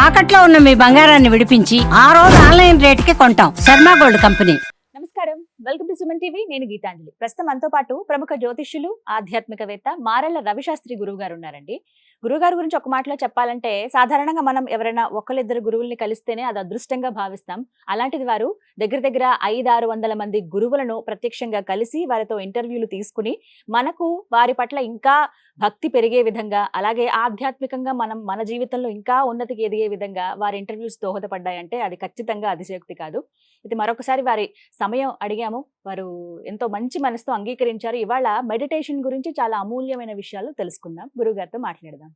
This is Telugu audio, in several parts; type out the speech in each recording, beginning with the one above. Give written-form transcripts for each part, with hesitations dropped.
తాకట్లో ఉన్న మీ బంగారాన్ని విడిపించి ఆ రోజు ఆన్లైన్ రేటుకి కొంటాం. Sharma gold company. నమస్కారం, వెల్కమ్ టు సుమన్ టీవీ. నేను గీతాంజలి. ప్రస్తుతం మనతో పాటు ప్రముఖ జ్యోతిష్యులు, ఆధ్యాత్మికవేత్త మారెళ్ల రవిశాస్త్రి గురువు గారు ఉన్నారండి. గురుగారు గురించి ఒక మాటలో చెప్పాలంటే, సాధారణంగా మనం ఎవరైనా ఒకళ్ళిద్దరు గురువుల్ని కలిస్తేనే అది అదృష్టంగా భావిస్తాం. అలాంటిది వారు దగ్గర దగ్గర 500-600 మంది గురువులను ప్రత్యక్షంగా కలిసి వారితో ఇంటర్వ్యూలు తీసుకుని మనకు వారి పట్ల ఇంకా భక్తి పెరిగే విధంగా, అలాగే ఆధ్యాత్మికంగా మనం మన జీవితంలో ఇంకా ఉన్నతికి ఎదిగే విధంగా వారి ఇంటర్వ్యూస్ దోహదపడ్డాయంటే అది ఖచ్చితంగా అతిశయోక్తి కాదు. ఇది మరొకసారి వారి సమయం అడిగాము. వారు ఎంతో మంచి మనసుతో అంగీకరించారు. ఇవాళ మెడిటేషన్ గురించి చాలా అమూల్యమైన విషయాలు తెలుసుకుందాం. గురుగారితో మాట్లాడదాం.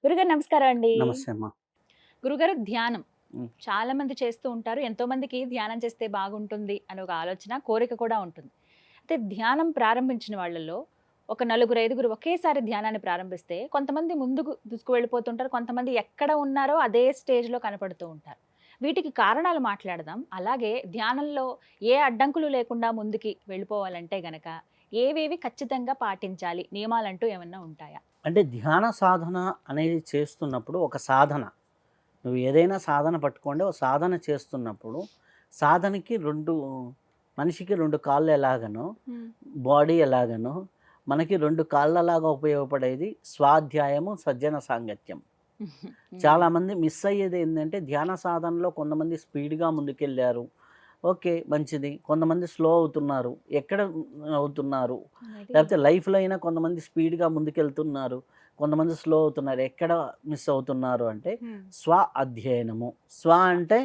గురుగారు నమస్కారం అండి. నమస్తే అమ్మా. గురుగారు, ధ్యానం ఉమ్. చాలా మంది చేస్తూ ఉంటారు. ఎంతో మందికి ధ్యానం చేస్తే బాగుంటుంది అని ఒక ఆలోచన, కోరిక కూడా ఉంటుంది. అయితే ధ్యానం ప్రారంభించిన వాళ్ళలో ఒక 4-5 ఒకేసారి ధ్యానాన్ని ప్రారంభిస్తే కొంతమంది ముందుకు దూసుకు వెళ్ళిపోతుంటారు, కొంతమంది ఎక్కడ ఉన్నారో అదే స్టేజ్లో కనపడుతూ ఉంటారు. వీటికి కారణాలు మాట్లాడదాం. అలాగే ధ్యానంలో ఏ అడ్డంకులు లేకుండా ముందుకి వెళ్ళిపోవాలంటే గనక ఏవేవి ఖచ్చితంగా పాటించాలి, నియమాలంటూ ఏమన్నా ఉంటాయా? అంటే ధ్యాన సాధన అనేది చేస్తున్నప్పుడు ఒక సాధన, నువ్వు ఏదైనా సాధన పట్టుకోండి. ఒక సాధన చేస్తున్నప్పుడు సాధనకి మనిషికి 2 కాళ్ళు ఎలాగనో, బాడీ ఎలాగనో, మనకి 2 కాళ్ళలాగా ఉపయోగపడేది స్వాధ్యాయము, సజ్జన సాంగత్యం. చాలామంది మిస్ అయ్యేది ఏంటంటే, ధ్యాన సాధనలో కొంతమంది స్పీడ్గా ముందుకెళ్ళారు, ఓకే మంచిది. కొంతమంది స్లో అవుతున్నారు. ఎక్కడ అవుతున్నారు? లేకపోతే లైఫ్లో అయినా కొంతమంది స్పీడ్గా ముందుకెళ్తున్నారు, కొంతమంది స్లో అవుతున్నారు. ఎక్కడ మిస్ అవుతున్నారు అంటే స్వ అధ్యయనము. స్వ అంటే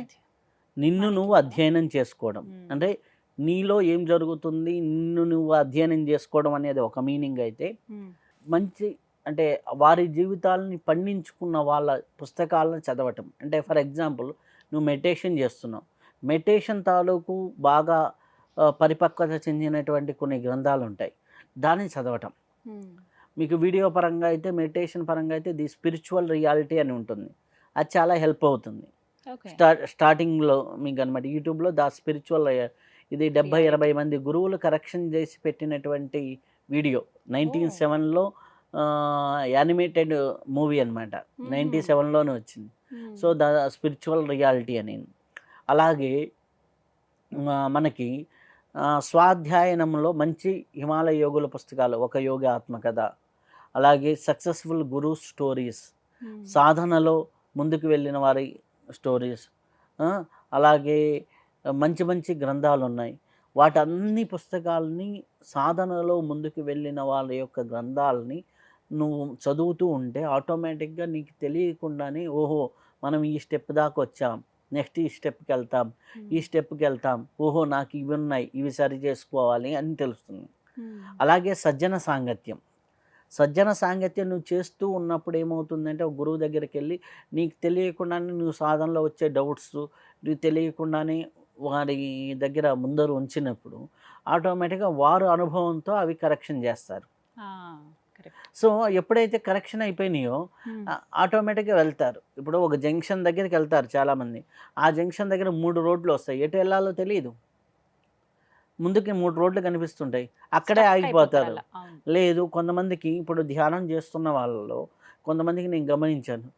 నిన్ను నువ్వు అధ్యయనం చేసుకోవడం, అంటే నీలో ఏం జరుగుతుంది, నిన్ను నువ్వు అధ్యయనం చేసుకోవడం అనేది ఒక మీనింగ్ అయితే, మంచి అంటే వారి జీవితాలని పండించుకున్న వాళ్ళ పుస్తకాలను చదవటం. అంటే ఫర్ ఎగ్జాంపుల్, నువ్వు మెడిటేషన్ చేస్తున్నావు, మెడిటేషన్ తాలూకు బాగా పరిపక్వత చెందినటువంటి కొన్ని గ్రంథాలు ఉంటాయి, దాన్ని చదవటం. మీకు వీడియో పరంగా అయితే, మెడిటేషన్ పరంగా అయితే ది స్పిరిచువల్ రియాలిటీ అని ఉంటుంది, అది చాలా హెల్ప్ అవుతుంది. స్టార్టింగ్లో మీకు అనమాట యూట్యూబ్లో ద స్పిరిచువల్, ఇది 70-80 మంది గురువులు కరెక్షన్ చేసి పెట్టినటువంటి వీడియో. 1997లో యానిమేటెడ్ మూవీ అనమాట, 97లోనే వచ్చింది. సో ద స్పిరిచువల్ రియాలిటీ అని. అలాగే మనకి స్వాధ్యాయనంలో మంచి హిమాలయ యోగుల పుస్తకాలు, ఒక యోగి ఆత్మకథ, అలాగే సక్సెస్ఫుల్ గురు స్టోరీస్, సాధనలో ముందుకు వెళ్ళిన వారి స్టోరీస్, అలాగే మంచి మంచి గ్రంథాలు ఉన్నాయి. వాటన్ని పుస్తకాలని, సాధనలో ముందుకు వెళ్ళిన వాళ్ళ యొక్క గ్రంథాలని నువ్వు చదువుతూ ఉంటే ఆటోమేటిక్గా నీకు తెలియకుండానే, ఓహో మనం ఈ స్టెప్ దాకా వచ్చాం, నెక్స్ట్ ఈ స్టెప్కి వెళ్తాం, ఈ స్టెప్కి వెళ్తాం, ఓహో నాకు ఇవి ఉన్నాయి, ఇవి సరి చేసుకోవాలి అని తెలుస్తుంది. అలాగే సజ్జన సాంగత్యం. సజ్జన సాంగత్యం నువ్వు చేస్తూ ఉన్నప్పుడు ఏమవుతుందంటే, ఒక గురువు దగ్గరికి వెళ్ళి నీకు తెలియకుండానే నువ్వు సాధనలో వచ్చే డౌట్స్ నీకు తెలియకుండానే వారి దగ్గర ముందర ఉంచినప్పుడు ఆటోమేటిక్గా వారు అనుభవంతో అవి కరెక్షన్ చేస్తారు. సో ఎప్పుడైతే కరెక్షన్ అయిపోయినాయో ఆటోమేటిక్గా వెళ్తారు. ఇప్పుడు ఒక జంక్షన్ దగ్గరికి వెళ్తారు చాలామంది, ఆ జంక్షన్ దగ్గర 3 రోడ్లు వస్తాయి, ఎటు వెళ్ళాలో తెలియదు, ముందుకి 3 రోడ్లు కనిపిస్తుంటాయి, అక్కడే ఆగిపోతారు. లేదు, కొంతమందికి ఇప్పుడు ధ్యానం చేస్తున్న వాళ్ళలో కొంతమందికి నేను గమనించాను.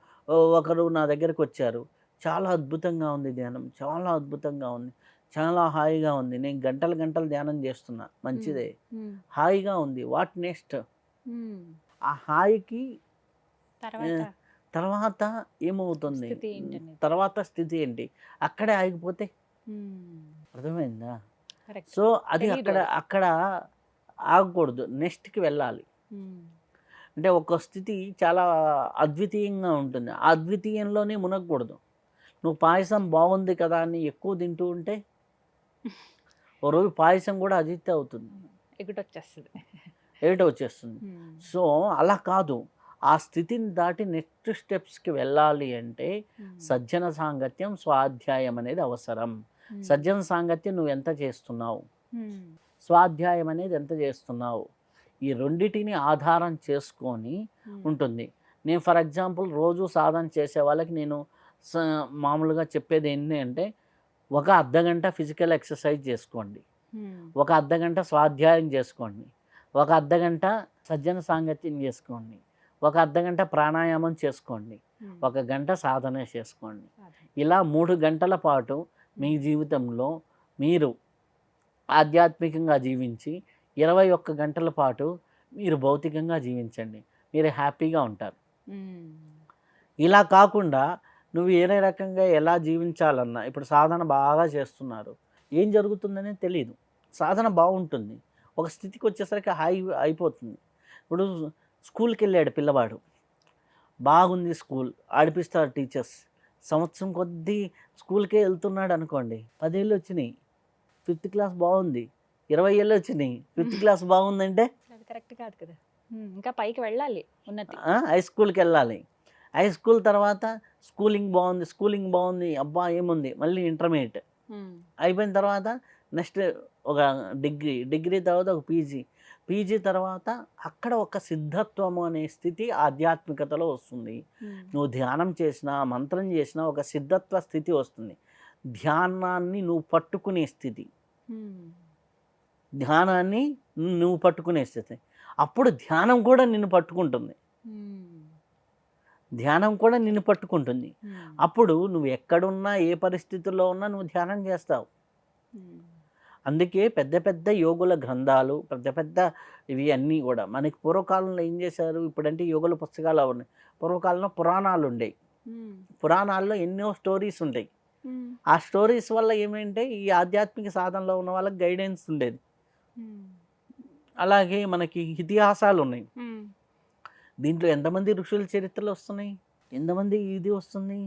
ఒకరు నా దగ్గరకు వచ్చారు, చాలా అద్భుతంగా ఉంది ధ్యానం, చాలా అద్భుతంగా ఉంది, చాలా హాయిగా ఉంది, నేను గంటలు ధ్యానం చేస్తున్నా, మంచిదే, హాయిగా ఉంది, వాట్ నెక్స్ట్? ఆ హాయికి తర్వాత ఏమవుతుంది, తర్వాత స్థితి ఏంటి, అక్కడే ఆగిపోతే అర్థమైందా? సో అది అక్కడ ఆగకూడదు, నెక్స్ట్కి వెళ్ళాలి. అంటే ఒక స్థితి చాలా అద్వితీయంగా ఉంటుంది, ఆ అద్వితీయంలోనే మునగకూడదు. నువ్వు పాయసం బాగుంది కదా అని ఎక్కువ తింటూ ఉంటే ఓ రోజు పాయసం కూడా అజిత్ అవుతుంది, ఎగట వచ్చేస్తుంది. సో అలా కాదు, ఆ స్థితిని దాటి నెక్స్ట్ స్టెప్స్కి వెళ్ళాలి అంటే సజ్జన సాంగత్యం, స్వాధ్యాయం అనేది అవసరం. సజ్జన సాంగత్యం నువ్వు ఎంత చేస్తున్నావు, స్వాధ్యాయం అనేది ఎంత చేస్తున్నావు, ఈ రెండిటిని ఆధారం చేసుకొని ఉంటుంది. నేను ఫర్ ఎగ్జాంపుల్ రోజు సాధన చేసే వాళ్ళకి నేను మామూలుగా చెప్పేది ఏంటి అంటే, ఒక అర్ధగంట ఫిజికల్ ఎక్సర్సైజ్ చేసుకోండి, ఒక అర్ధగంట స్వాధ్యాయం చేసుకోండి, ఒక అర్ధగంట సజ్జన సాంగత్యం చేసుకోండి, ఒక అర్ధగంట ప్రాణాయామం చేసుకోండి, 1 గంట సాధన చేసుకోండి. ఇలా 3 గంటల పాటు మీ జీవితంలో మీరు ఆధ్యాత్మికంగా జీవించి 21 గంటల పాటు మీరు భౌతికంగా జీవించండి. మీరు హ్యాపీగా ఉంటారు. ఇలా కాకుండా నువ్వు వేరే రకంగా ఎలా జీవించాలన్నా ఇప్పుడు సాధన బాగా చేస్తున్నారు, ఏం జరుగుతుందనే తెలియదు. సాధన బాగుంటుంది, ఒక స్థితికి వచ్చేసరికి అయిపోతుంది. ఇప్పుడు స్కూల్కి వెళ్ళాడు పిల్లవాడు, బాగుంది స్కూల్, ఆడిపిస్తారు టీచర్స్, సంవత్సరం కొద్దీ స్కూల్కే వెళ్తున్నాడు అనుకోండి, 10 ఏళ్ళు వచ్చినాయి, 5th క్లాస్ బాగుంది, 20 ఏళ్ళు వచ్చినాయి, 5th క్లాస్ బాగుందంటే అది కరెక్ట్ కాదు కదా. ఇంకా పైకి వెళ్ళాలి, ఉన్నతి. హై స్కూల్కి వెళ్ళాలి. హై స్కూల్ తర్వాత స్కూలింగ్ బాగుంది, అబ్బా ఏముంది, మళ్ళీ ఇంటర్మీడియట్ అయిపోయిన తర్వాత నెక్స్ట్ ఒక డిగ్రీ తర్వాత ఒక పీజీ తర్వాత అక్కడ ఒక సిద్ధత్వము అనే స్థితి ఆధ్యాత్మికతలో వస్తుంది. నువ్వు ధ్యానం చేసినా మంత్రం చేసినా ఒక సిద్ధత్వ స్థితి వస్తుంది. ధ్యానాన్ని నువ్వు పట్టుకునే స్థితి, ధ్యానాన్ని నువ్వు పట్టుకునే స్థితి. అప్పుడు ధ్యానం కూడా నిన్ను పట్టుకుంటుంది, ధ్యానం కూడా నిన్ను పట్టుకుంటుంది. అప్పుడు నువ్వు ఎక్కడున్నా ఏ పరిస్థితుల్లో ఉన్నా నువ్వు ధ్యానం చేస్తావు. అందుకే పెద్ద పెద్ద యోగుల గ్రంథాలు, పెద్ద ఇవి అన్నీ కూడా మనకి పూర్వకాలంలో ఏం చేశారు, ఇప్పుడంటే యోగుల పుస్తకాలు ఉన్నాయి, పూర్వకాలంలో పురాణాలు ఉండేవి. పురాణాల్లో ఎన్నో స్టోరీస్ ఉంటాయి. ఆ స్టోరీస్ వల్ల ఏమంటే ఈ ఆధ్యాత్మిక సాధనలో ఉన్న వాళ్ళకి గైడెన్స్ ఉండేది. అలాగే మనకి ఇతిహాసాలు ఉన్నాయి, దీంట్లో ఎంతమంది ఋషుల చరిత్రలు వస్తున్నాయి, ఎంతమంది ఇది వస్తుంది.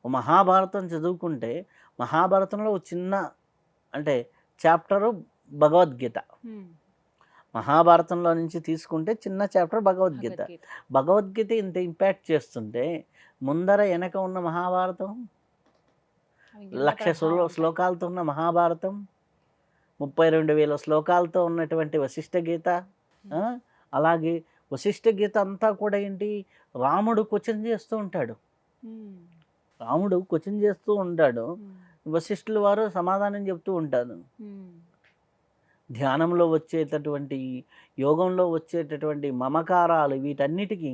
మహాభారతం చదువుకుంటే మహాభారతంలో ఒక చిన్న అంటే చాప్టరు భగవద్గీత, మహాభారతంలో నుంచి తీసుకుంటే చిన్న చాప్టర్ భగవద్గీత ఇంత ఇంపాక్ట్ చేస్తుంటే ముందర వెనక ఉన్న మహాభారతం, 1,00,000 శ్లోకాలతో ఉన్న మహాభారతం, 32,000 శ్లోకాలతో ఉన్నటువంటి వశిష్ఠ గీత, అలాగే వశిష్ఠ గీత అంతా కూడా ఏంటి, రాముడు క్వశ్చన్ చేస్తూ ఉంటాడు, వశిష్ఠుల వారు సమాధానం చెప్తూ ఉంటారు. ధ్యానంలో వచ్చేటటువంటి, యోగంలో వచ్చేటటువంటి మమకారాలు, వీటన్నిటికీ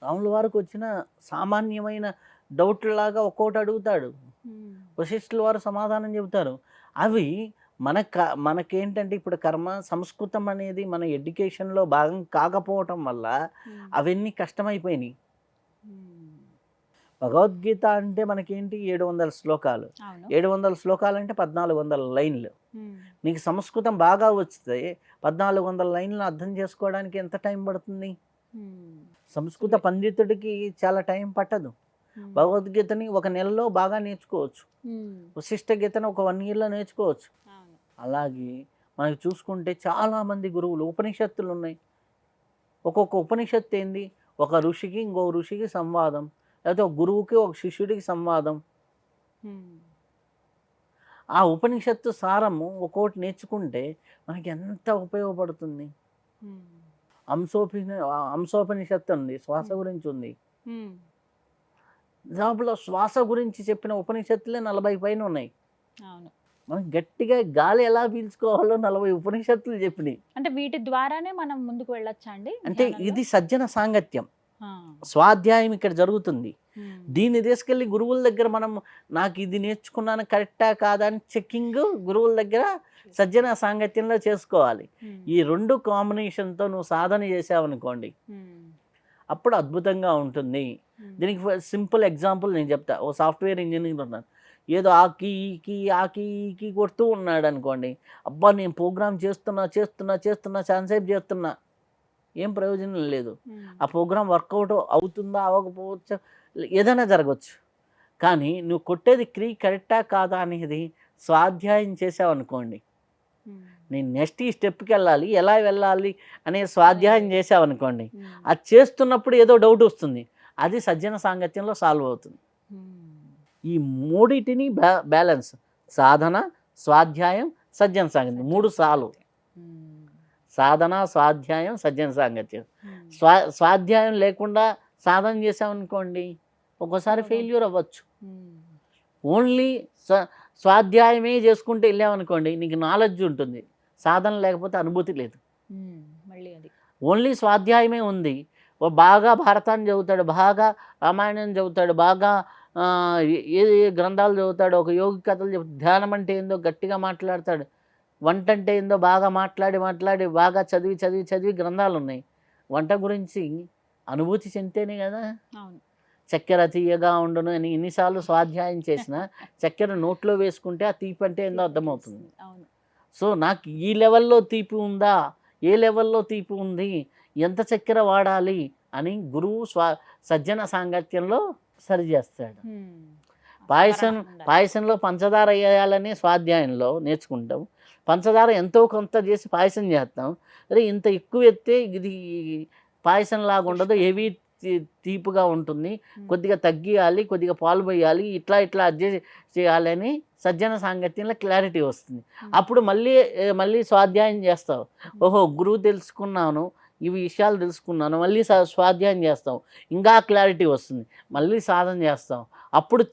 రాముల వారికి వచ్చిన సామాన్యమైన డౌట్లాగా ఒక్కోటి అడుగుతాడు, వశిష్ఠుల వారు సమాధానం చెబుతారు. అవి మనకేంటంటే ఇప్పుడు కర్మ సంస్కృతం అనేది మన ఎడ్యుకేషన్లో భాగం కాకపోవటం వల్ల అవన్నీ కష్టమైపోయినాయి. భగవద్గీత అంటే మనకేంటి 700 శ్లోకాలు, 700 శ్లోకాలు అంటే 1400 లైన్లు. నీకు సంస్కృతం బాగా వస్తే 1400 లైన్లు అర్థం చేసుకోవడానికి ఎంత టైం పడుతుంది? సంస్కృత పండితుడికి చాలా టైం పట్టదు. భగవద్గీతని 1 నెలలో బాగా నేర్చుకోవచ్చు, వశిష్ఠ గీతను ఒక 1 yearలో నేర్చుకోవచ్చు. అలాగే మనకి చూసుకుంటే చాలామంది గురువులు, ఉపనిషత్తులు ఉన్నాయి. ఒక్కొక్క ఉపనిషత్తు ఏంది, ఒక ఋషికి ఇంకో ఋషికి సంవాదం, లేకపోతే ఒక గురువుకి ఒక శిష్యుడికి సంవాదం. ఆ ఉపనిషత్తు సారము ఒక్కోటి నేర్చుకుంటే మనకి ఎంత ఉపయోగపడుతుంది. అంశోపనిషత్తు ఉంది, శ్వాస గురించి ఉంది. దాంట్లో శ్వాస గురించి చెప్పిన ఉపనిషత్తులే 40 పైన ఉన్నాయి. మనకి గట్టిగా గాలి ఎలా పీల్చుకోవాలో 40 ఉపనిషత్తులు చెప్పినాయి. అంటే వీటి ద్వారానే మనం ముందుకు వెళ్ళొచ్చా అండి? అంటే ఇది సజ్జన సాంగత్యం, స్వాధ్యాయం ఇక్కడ జరుగుతుంది. దీన్ని తీసుకెళ్ళి గురువుల దగ్గర మనం, నాకు ఇది నేర్చుకున్నాను కరెక్టా కాదా అని చెక్కింగ్ గురువుల దగ్గర సజ్జన సాంగత్యంలో చేసుకోవాలి. ఈ 2 కాంబినేషన్తో నువ్వు సాధన చేసావనుకోండి, అప్పుడు అద్భుతంగా ఉంటుంది. దీనికి సింపుల్ ఎగ్జాంపుల్ నేను చెప్తా. ఓ సాఫ్ట్వేర్ ఇంజనీర్ ఉన్నాను, ఏదో ఆ కీ కొడుతూ ఉన్నాడు అనుకోండి, అబ్బా నేను ప్రోగ్రామ్ చేస్తున్నా ఛాన్సేపు చేస్తున్నా, ఏం ప్రయోజనం లేదు. ఆ ప్రోగ్రామ్ వర్కౌట్ అవుతుందా అవ్వకపోవచ్చు, ఏదైనా జరగవచ్చు. కానీ నువ్వు కొట్టేది క్రీ కరెక్టా కాదా అనేది స్వాధ్యాయం చేసావనుకోండి, నేను నెక్స్ట్ ఈ స్టెప్కి వెళ్ళాలి, ఎలా వెళ్ళాలి అనే స్వాధ్యాయం చేసావనుకోండి, అది చేస్తున్నప్పుడు ఏదో డౌట్ వస్తుంది, అది సజ్జన సాంగత్యంలో సాల్వ్ అవుతుంది. ఈ మూడిటిని బ్యాలెన్స్, సాధన, స్వాధ్యాయం, సజ్జన సాంగత్యం, 3 సాల్వ్. సాధన, స్వాధ్యాయం, సజ్జన సాంగత్యం. స్వాధ్యాయం లేకుండా సాధన చేసామనుకోండి ఒక్కోసారి ఫెయిల్యూర్ అవ్వచ్చు. ఓన్లీ స్వాధ్యాయమే చేసుకుంటూ వెళ్ళామనుకోండి నీకు నాలెడ్జ్ ఉంటుంది, సాధన లేకపోతే అనుభూతి లేదు. ఓన్లీ స్వాధ్యాయమే ఉంది, బాగా భారతాన్ని చదువుతాడు, బాగా రామాయణం చదువుతాడు, బాగా ఏ ఏ గ్రంథాలు చదువుతాడు, ఒక యోగి కథలు చెప్తాడు, ధ్యానం అంటే ఏందో గట్టిగా మాట్లాడతాడు, వంట అంటే ఏందో బాగా మాట్లాడి మాట్లాడి బాగా చదివి చదివి చదివి గ్రంథాలు ఉన్నాయి. వంట గురించి అనుభూతి చెందితేనే కదా. అవును. చక్కెర తీయగా ఉండును అని ఎన్నిసార్లు స్వాధ్యాయం చేసినా చక్కెర నోట్లో వేసుకుంటే ఆ తీపి అంటే ఏందో అర్థమవుతుంది. అవును. సో నాకు ఈ లెవెల్లో తీపి ఉందా, ఏ లెవెల్లో తీపి ఉంది, ఎంత చక్కెర వాడాలి అని గురువు సజ్జన సాంగత్యంలో సరి చేస్తాడు. పాయసంలో పంచదార వేయాలని స్వాధ్యాయంలో నేర్చుకుంటాం, పంచదార ఎంతో కొంత చేసి పాయసం చేస్తాం. అరే ఇంత ఎక్కువ ఎత్తే ఇది పాయసం లాగా ఉండదు, హెవీ తీపుగా ఉంటుంది, కొద్దిగా తగ్గియాలి, కొద్దిగా పాలు పోయాలి, ఇట్లా ఇట్లా అడ్జస్ట్ చేయాలని సజ్జన సాంగత్యంలో క్లారిటీ వస్తుంది. అప్పుడు మళ్ళీ స్వాధ్యాయం చేస్తావు, ఓహో గురువు తెలుసుకున్నాను, ఇవి విషయాలు తెలుసుకున్నాను, మళ్ళీ స్వాధ్యాయం చేస్తాం, ఇంకా క్లారిటీ వస్తుంది, మళ్ళీ సాధన చేస్తాం. అప్పుడు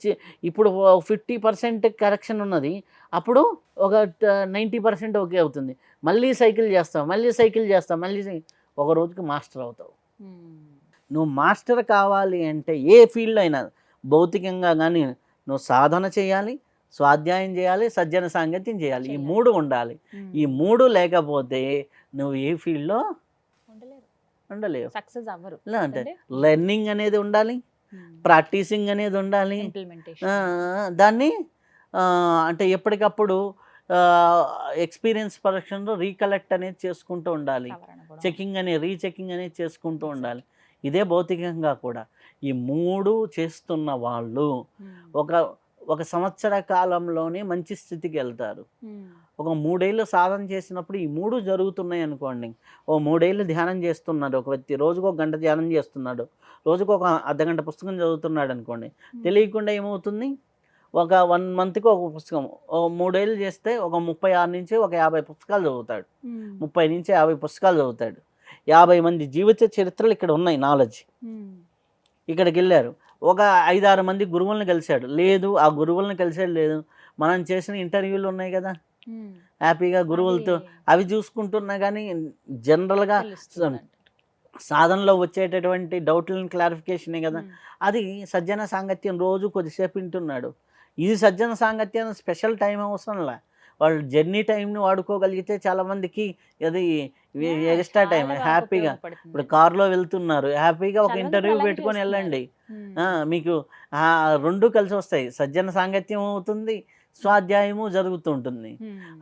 ఇప్పుడు 50% కరెక్షన్ ఉన్నది, అప్పుడు ఒక 90% ఓకే అవుతుంది. మళ్ళీ సైకిల్ చేస్తాం, మళ్ళీ ఒక రోజుకి మాస్టర్ అవుతావు. నువ్వు మాస్టర్ కావాలి అంటే ఏ ఫీల్డ్ అయినా, భౌతికంగా కానీ నువ్వు సాధన చేయాలి, స్వాధ్యాయం చేయాలి, సజ్జన సాంగత్యం చేయాలి. ఈ 3 ఉండాలి. ఈ 3 లేకపోతే నువ్వు ఏ ఫీల్డ్లో ఉండలేవు, సక్సెస్ అవ్వరు. అంటే లెర్నింగ్ అనేది ఉండాలి, ప్రాక్టీసింగ్ అనేది ఉండాలి, దాన్ని అంటే ఎప్పటికప్పుడు ఎక్స్పీరియన్స్ పరీక్షలో రీకలెక్ట్ అనేది చేసుకుంటూ ఉండాలి, రీచెకింగ్ అనేది చేసుకుంటూ ఉండాలి. ఇదే భౌతికంగా కూడా. ఈ 3 చేస్తున్న వాళ్ళు ఒక సంవత్సర కాలంలోనే మంచి స్థితికి వెళ్తారు. ఒక 3 ఏళ్ళు సాధన చేసినప్పుడు ఈ 3 జరుగుతున్నాయి అనుకోండి. ఓ 3 ఏళ్ళు ధ్యానం చేస్తున్నాడు ఒక వ్యక్తి, రోజుకు 1 గంట ధ్యానం చేస్తున్నాడు, రోజుకు ఒక అర్ధగంట పుస్తకం చదువుతున్నాడు అనుకోండి. తెలియకుండా ఏమవుతుంది, ఒక 1 మంత్కి ఒక పుస్తకం, 3 ఏళ్ళు చేస్తే ఒక 36 నుంచి ఒక 50 పుస్తకాలు చదువుతాడు, 30 నుంచి 50 పుస్తకాలు చదువుతాడు. 50 మంది జీవిత చరిత్రలు ఇక్కడ ఉన్నాయి, నాలెడ్జ్. ఇక్కడికి వెళ్ళారు, ఒక 5-6 మంది గురువులను కలిశాడు, లేదు ఆ గురువులను కలిసాడు లేదు, మనం చేసిన ఇంటర్వ్యూలు ఉన్నాయి కదా, హ్యాపీగా గురువులతో అవి చూసుకుంటున్నా. కానీ జనరల్గా సాధనలో వచ్చేటటువంటి డౌట్లను క్లారిఫికేషనే కదా. అది సజ్జన సాంగత్యం రోజు కొద్దిసేపు వింటున్నాడు. ఇది సజ్జన సాంగత్యం స్పెషల్ టైం అవసరంలా, వాళ్ళు జర్నీ టైంని వాడుకోగలిగితే చాలామందికి అది ఎక్స్ట్రా టైం. హ్యాపీగా ఇప్పుడు కారులో వెళ్తున్నారు, హ్యాపీగా ఒక ఇంటర్వ్యూ పెట్టుకొని వెళ్ళండి, మీకు 2 కలిసి వస్తాయి. సజ్జన సాంగత్యం అవుతుంది, స్వాధ్యాయము జరుగుతూ ఉంటుంది.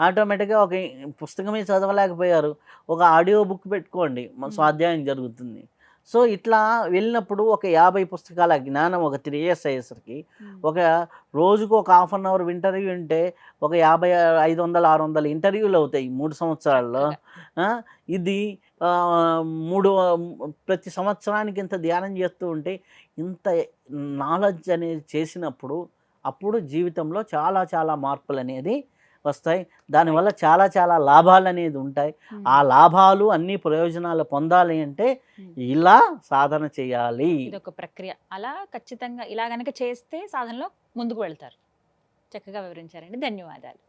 ఆటోమేటిక్గా ఒక పుస్తకమే చదవలేకపోయారు, ఒక ఆడియో బుక్ పెట్టుకోండి, స్వాధ్యాయం జరుగుతుంది. సో ఇట్లా వెళ్ళినప్పుడు ఒక 50 పుస్తకాల జ్ఞానం ఒక 3 years అయ్యేసరికి ఒక రోజుకు ఒక ½ an hour ఇంటర్వ్యూ ఉంటే ఒక 50, 500, 600 ఇంటర్వ్యూలు అవుతాయి 3 సంవత్సరాల్లో. ఇది ప్రతి సంవత్సరానికి ఇంత ధ్యానం చేస్తూ ఉంటే ఇంత నాలెడ్జ్ అనేది చేసినప్పుడు అప్పుడు జీవితంలో చాలా చాలా మార్పులు అనేది వస్తాయి. దానివల్ల చాలా చాలా లాభాలు అనేది ఉంటాయి. ఆ లాభాలు అన్ని ప్రయోజనాలు పొందాలి అంటే ఇలా సాధన చేయాలి. ఇదొక ప్రక్రియ. అలా ఖచ్చితంగా ఇలా గనక చేస్తే సాధనలో ముందుకు వెళ్తారు. చక్కగా వివరించారండి. ధన్యవాదాలు.